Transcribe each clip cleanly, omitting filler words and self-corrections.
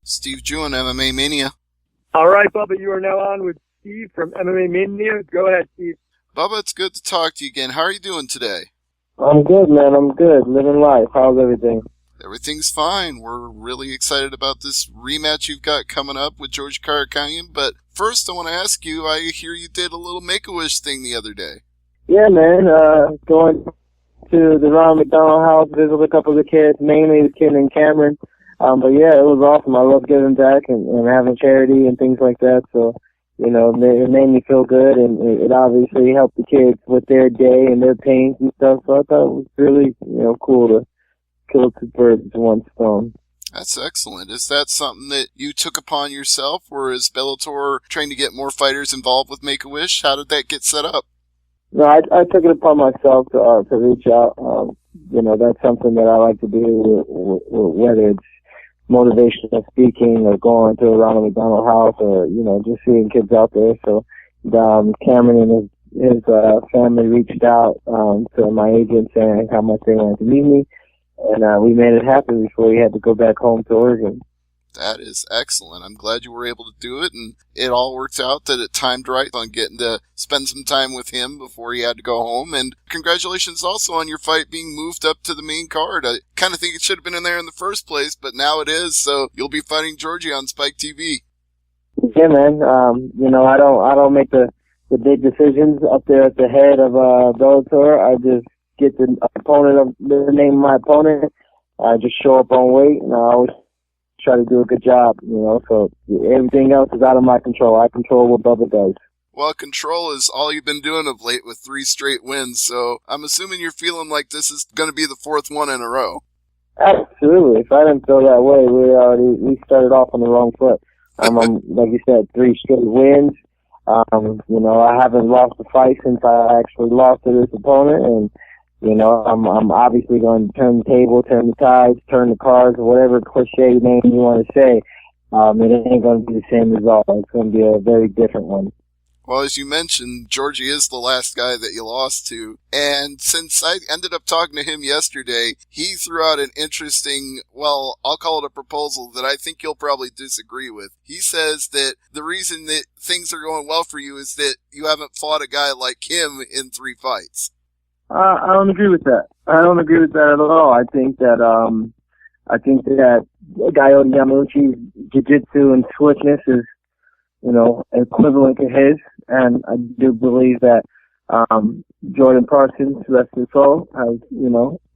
Steve Jewin, MMA Mania. All right, Bubba, you are now on with Steve from MMA Mania. Go ahead, Steve. Bubba, it's good to talk to you again. How are you doing today? I'm good, man. I'm good. Living life. How's everything? Everything's fine. We're really excited about this rematch you've got coming up with Georgi Karakhanyan. But first, I want to ask you, I hear you did a little Make-A-Wish thing the other day. Yeah, man. Going to the Ronald McDonald house, visit a couple of the kids, mainly the kid named Cameron. But yeah, it was awesome. I love giving back and having charity and things like that. So, you know, it made me feel good, and it obviously helped the kids with their day and their pains and stuff. So I thought it was really, cool to kill two birds with one stone. That's excellent. Is that something that you took upon yourself, or is Bellator trying to get more fighters involved with Make-A-Wish? How did that get set up? No, I took it upon myself to reach out. That's something that I like to do, whether it's motivational speaking or going to a Ronald McDonald house or, just seeing kids out there. So Cameron and his family reached out to my agent saying how much they wanted to meet me, and we made it happen before he had to go back home to Oregon. That is excellent. I'm glad you were able to do it, and it all worked out that it timed right on getting to spend some time with him before he had to go home. And congratulations also on your fight being moved up to the main card. I kind of think it should have been in there in the first place, but now it is, so you'll be fighting Georgi on Spike TV. Yeah, man. I don't make the big decisions up there at the head of Bellator. I just get the name of my opponent. I just show up on weight, and I always try to do a good job, so everything else is out of my control. I control what Bubba does. Well, control is all you've been doing of late with 3 straight wins, so I'm assuming you're feeling like this is going to be the 4th one in a row. Absolutely. If I didn't feel that way, we started off on the wrong foot. I'm like you said, 3 straight wins. I haven't lost a fight since I actually lost to this opponent, and I'm obviously going to turn the table, turn the tides, turn the cards, whatever cliche name you want to say. It ain't going to be the same result. It's going to be a very different one. Well, as you mentioned, Georgi is the last guy that you lost to. And since I ended up talking to him yesterday, he threw out an interesting, well, I'll call it a proposal that I think you'll probably disagree with. He says that the reason that things are going well for you is that you haven't fought a guy like him in 3 fights. I don't agree with that. I don't agree with that at all. I think that Coyote Yamauchi's jiu-jitsu and swiftness is, equivalent to his, and I do believe that Jordan Parsons, rest his soul, has,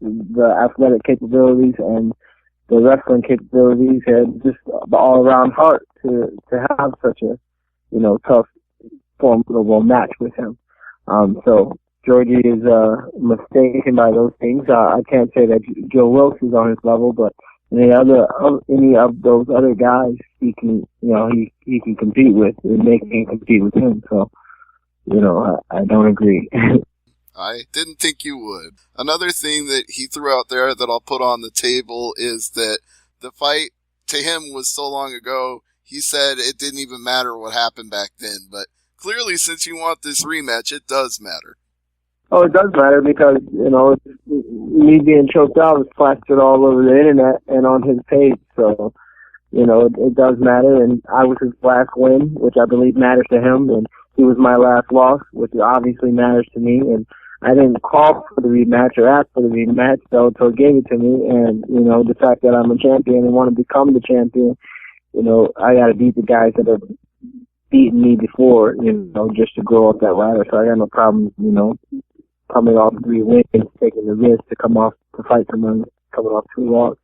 the athletic capabilities and the wrestling capabilities and just the all-around heart to have such a, tough, formidable match with him. So Georgi is mistaken by those things. I can't say that Joe Wilson's on his level, but any of those other guys he can compete with, and they can compete with him. So, I don't agree. I didn't think you would. Another thing that he threw out there that I'll put on the table is that the fight to him was so long ago, he said it didn't even matter what happened back then. But clearly, since you want this rematch, it does matter. Oh, it does matter because, me being choked out was plastered all over the internet and on his page. So, it does matter. And I was his last win, which I believe matters to him. And he was my last loss, which obviously matters to me. And I didn't call for the rematch or ask for the rematch. Bellator gave it to me. And, the fact that I'm a champion and want to become the champion, I got to beat the guys that have beaten me before, just to grow up that ladder. So I got no problem, coming off 3 wins, taking the risk to come off to fight someone coming off 2 losses.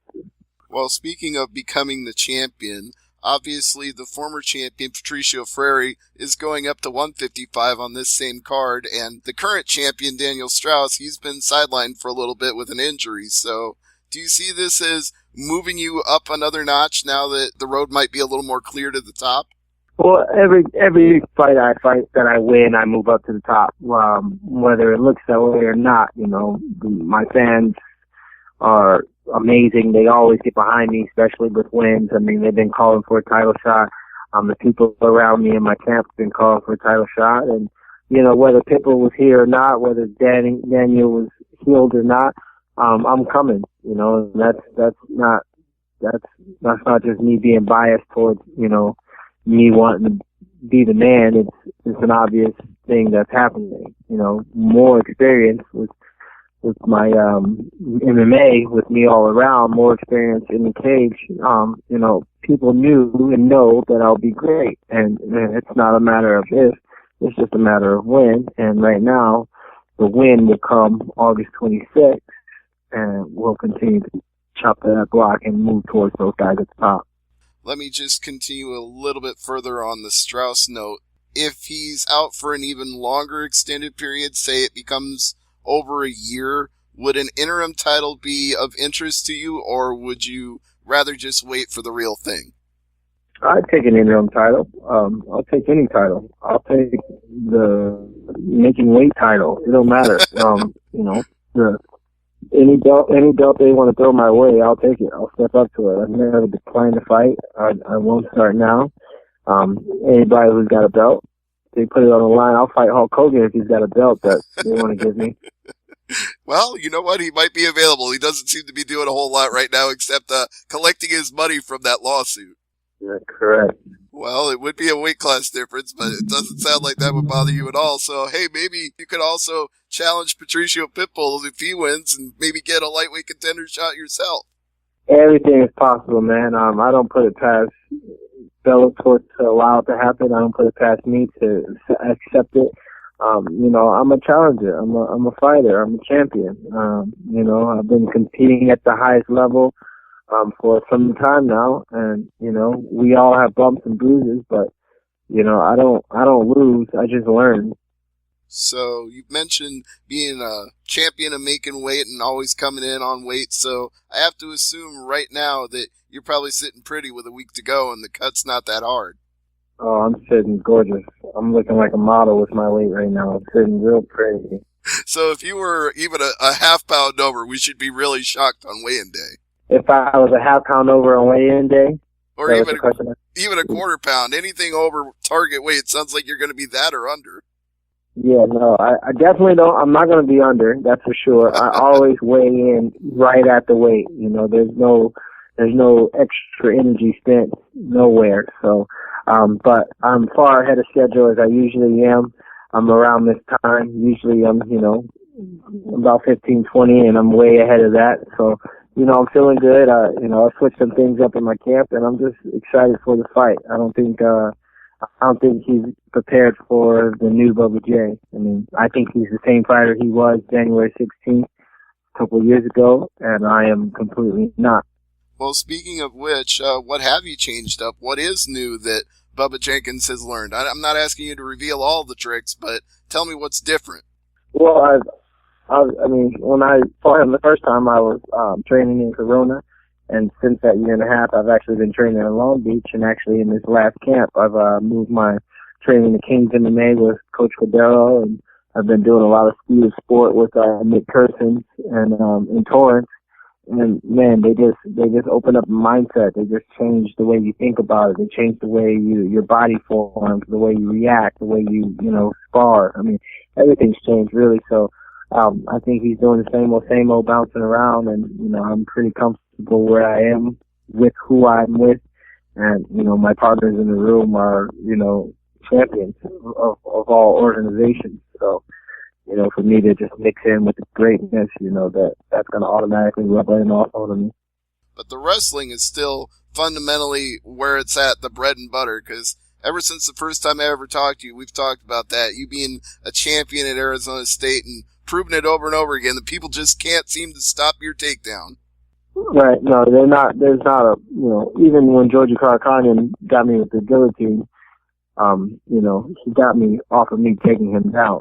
Well, speaking of becoming the champion, obviously the former champion Patricio Freire is going up to 155 on this same card, and the current champion Daniel Straus, he's been sidelined for a little bit with an injury. So do you see this as moving you up another notch now that the road might be a little more clear to the top? Well, every fight that I win, I move up to the top, whether it looks that way or not. My fans are amazing. They always get behind me, especially with wins. I mean, they've been calling for a title shot. The people around me in my camp have been calling for a title shot. And, whether Pitbull was here or not, whether Daniel was healed or not, I'm coming, and that's not that's not just me being biased towards, me wanting to be the man. It's an obvious thing that's happening. More experience with my MMA, with me all around, more experience in the cage. People knew and know that I'll be great, and it's not a matter of if, it's just a matter of when. And right now, the win will come August 26th, and we'll continue to chop that block and move towards those guys at the top. Let me just continue a little bit further on the Straus note. If he's out for an even longer extended period, say it becomes over a year, would an interim title be of interest to you, or would you rather just wait for the real thing? I'd take an interim title. I'll take any title. I'll take the making weight title. It don't matter. Any belt they want to throw my way, I'll take it. I'll step up to it. I've never declined to fight. I won't start now. Anybody who's got a belt, they put it on the line. I'll fight Hulk Hogan if he's got a belt that they want to give me. Well, you know what? He might be available. He doesn't seem to be doing a whole lot right now except collecting his money from that lawsuit. Yeah, correct. Well, it would be a weight class difference, but it doesn't sound like that would bother you at all. So, hey, maybe you could also challenge Patricio Pitbull if he wins and maybe get a lightweight contender shot yourself. Everything is possible, man. I don't put it past Bellator to allow it to happen. I don't put it past me to accept it. I'm a challenger. I'm a fighter. I'm a champion. I've been competing at the highest level for some time now, and we all have bumps and bruises, but I don't lose. I just learn. So you've mentioned being a champion of making weight and always coming in on weight. So I have to assume right now that you're probably sitting pretty with a week to go, and the cut's not that hard. Oh, I'm sitting gorgeous. I'm looking like a model with my weight right now. I'm sitting real pretty. So if you were even a half pound over, we should be really shocked on weigh-in day. If I was a half pound over on weigh-in day? Or even a quarter pound, anything over target weight, it sounds like you're going to be that or under. Yeah, no, I definitely don't. I'm not going to be under, that's for sure. I always weigh in right at the weight. There's no extra energy spent nowhere. So, but I'm far ahead of schedule as I usually am. I'm around this time. Usually I'm, about 15, 20, and I'm way ahead of that. So, I'm feeling good. I switched some things up in my camp, and I'm just excited for the fight. I don't think he's prepared for the new Bubba J. I think he's the same fighter he was January 16th a couple of years ago, and I am completely not. Well, speaking of which, what have you changed up? What is new that Bubba Jenkins has learned? I'm not asking you to reveal all the tricks, but tell me what's different. Well, when I fought him the first time, I was training in Corona, and since that year and a half, I've actually been training in Long Beach, and actually in this last camp, I've moved my training to King's MMA with Coach Cordero, and I've been doing a lot of speed of sport with Nick Persons and in Torrance. And man, they just open up a mindset. They just change the way you think about it. They change the way your body forms, the way you react, the way you spar. Everything's changed really. So I think he's doing the same old bouncing around, and I'm pretty comfortable where I am with who I'm with, and my partners in the room are champions of all organizations. So for me to just mix in with the greatness, that's going to automatically rub in off on me. But the wrestling is still fundamentally where it's at, the bread and butter, because ever since the first time I ever talked to you, we've talked about that. You being a champion at Arizona State and proving it over and over again. The people just can't seem to stop your takedown. Right. No, they're not. There's not a, even when Georgi Karakhanyan got me with the guillotine, he got me off of me taking him down,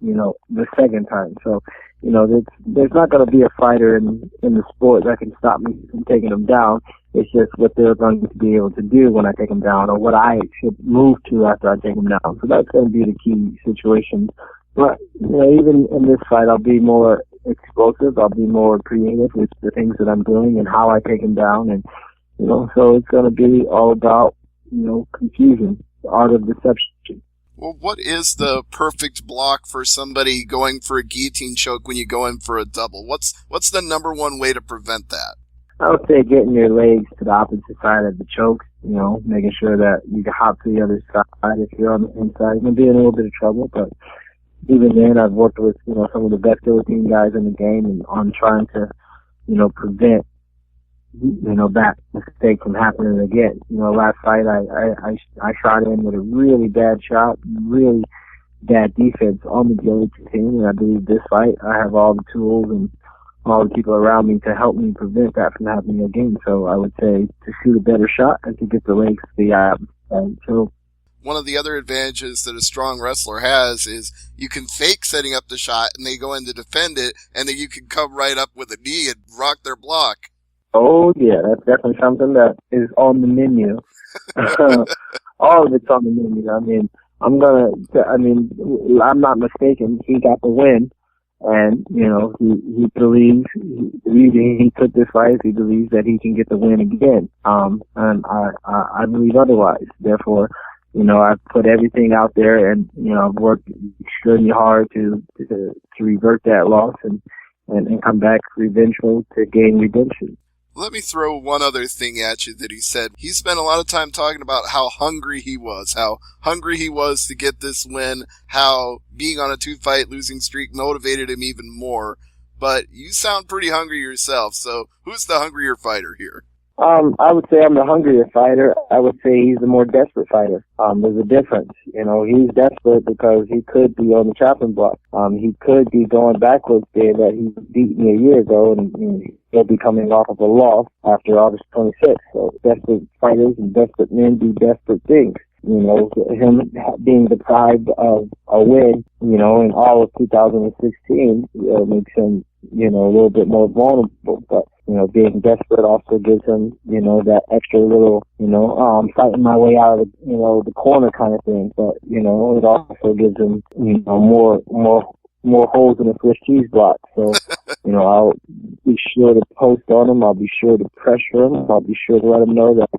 the second time. So, there's not going to be a fighter in the sport that can stop me from taking him down. It's just what they're going to be able to do when I take him down, or what I should move to after I take him down. So that's going to be the key situation. But, even in this fight, I'll be more explosive. I'll be more creative with the things that I'm doing and how I take him down. And, so it's going to be all about, confusion, the art of deception. Well, what is the perfect block for somebody going for a guillotine choke when you go in for a double? What's the number one way to prevent that? I would say getting your legs to the opposite side of the choke, making sure that you can hop to the other side. If you're on the inside, you're going to be in a little bit of trouble, but even then, I've worked with, some of the best guillotine guys in the game and on trying to, prevent, that mistake from happening again. Last fight, I shot in with a really bad shot, really bad defense on the guillotine, and I believe this fight, I have all the tools and all the people around me to help me prevent that from happening again. So I would say to shoot a better shot and to get the legs to the choke. One of the other advantages that a strong wrestler has is you can fake setting up the shot and they go in to defend it, and then you can come right up with a knee and rock their block. Oh, yeah, that's definitely something that is on the menu. All of it's on the menu. I'm not mistaken. He got the win, and, he believes, the reason he took this fight is he believes that he can get the win again. And I believe otherwise. Therefore, I've put everything out there, and, I've worked extremely hard to revert that loss and come back revengeful to gain redemption. Let me throw one other thing at you that he said. He spent a lot of time talking about how hungry he was to get this win, how being on a 2-fight losing streak motivated him even more. But you sound pretty hungry yourself, so who's the hungrier fighter here? I would say I'm the hungrier fighter. I would say he's the more desperate fighter. There's a difference. He's desperate because he could be on the chopping block. He could be going backwards there that he beat me a year ago, and he'll be coming off of a loss after August 26th. So desperate fighters and desperate men do desperate things. Him being deprived of a win, in all of 2016, makes him, a little bit more vulnerable. But, being desperate also gives him, that extra little, I'm fighting my way out of the corner kind of thing. But, it also gives him, more holes in a Swiss cheese block. So, I'll be sure to post on him. I'll be sure to pressure him. I'll be sure to let him know that,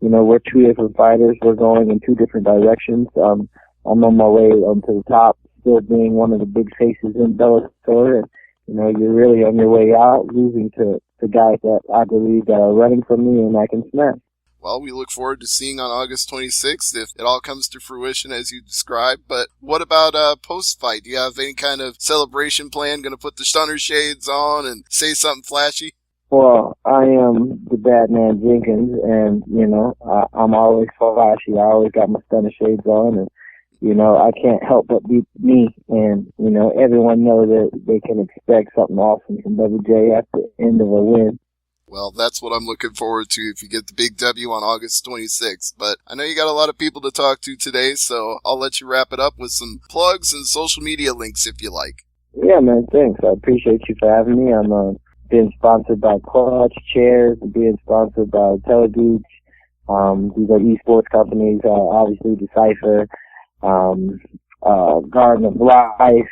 we're two different fighters. We're going in two different directions. I'm on my way to the top, still being one of the big faces in Bellator. And, you're really on your way out, losing to guys that I believe that are running from me and I can smash. Well, we look forward to seeing on August 26th if it all comes to fruition as you described. But what about post-fight? Do you have any kind of celebration plan? Going to put the stunner shades on and say something flashy? Well, I am the bad man Jenkins, and, I'm always flashy. I always got my stunner shades on, and, I can't help but be me. And, everyone knows that they can expect something awesome from Bubba J at the end of a win. Well, that's what I'm looking forward to if you get the big W on August 26th. But I know you got a lot of people to talk to today, so I'll let you wrap it up with some plugs and social media links if you like. Yeah, man, thanks. I appreciate you for having me. I'm being sponsored by Clutch Chairs, being sponsored by Telebeach. These are esports companies, obviously Decipher, Garden of Life,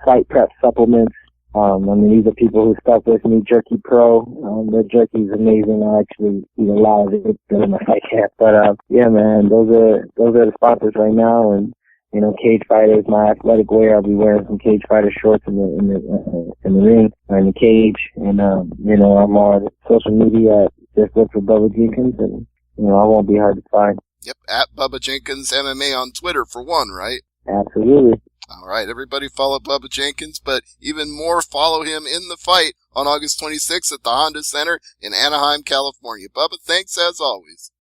Fight Prep Supplements. These are people who stuck with me. Jerky Pro, their jerky is amazing. I actually eat a lot of it during my fight camp. But yeah, man, those are the sponsors right now. And Cage Fighters, my athletic wear. I'll be wearing some Cage Fighter shorts in the ring or in the cage. And I'm on social media. Just look for Bubba Jenkins, and I won't be hard to find. Yep, at Bubba Jenkins MMA on Twitter for one, right? Absolutely. All right, everybody follow Bubba Jenkins, but even more, follow him in the fight on August 26th at the Honda Center in Anaheim, California. Bubba, thanks as always.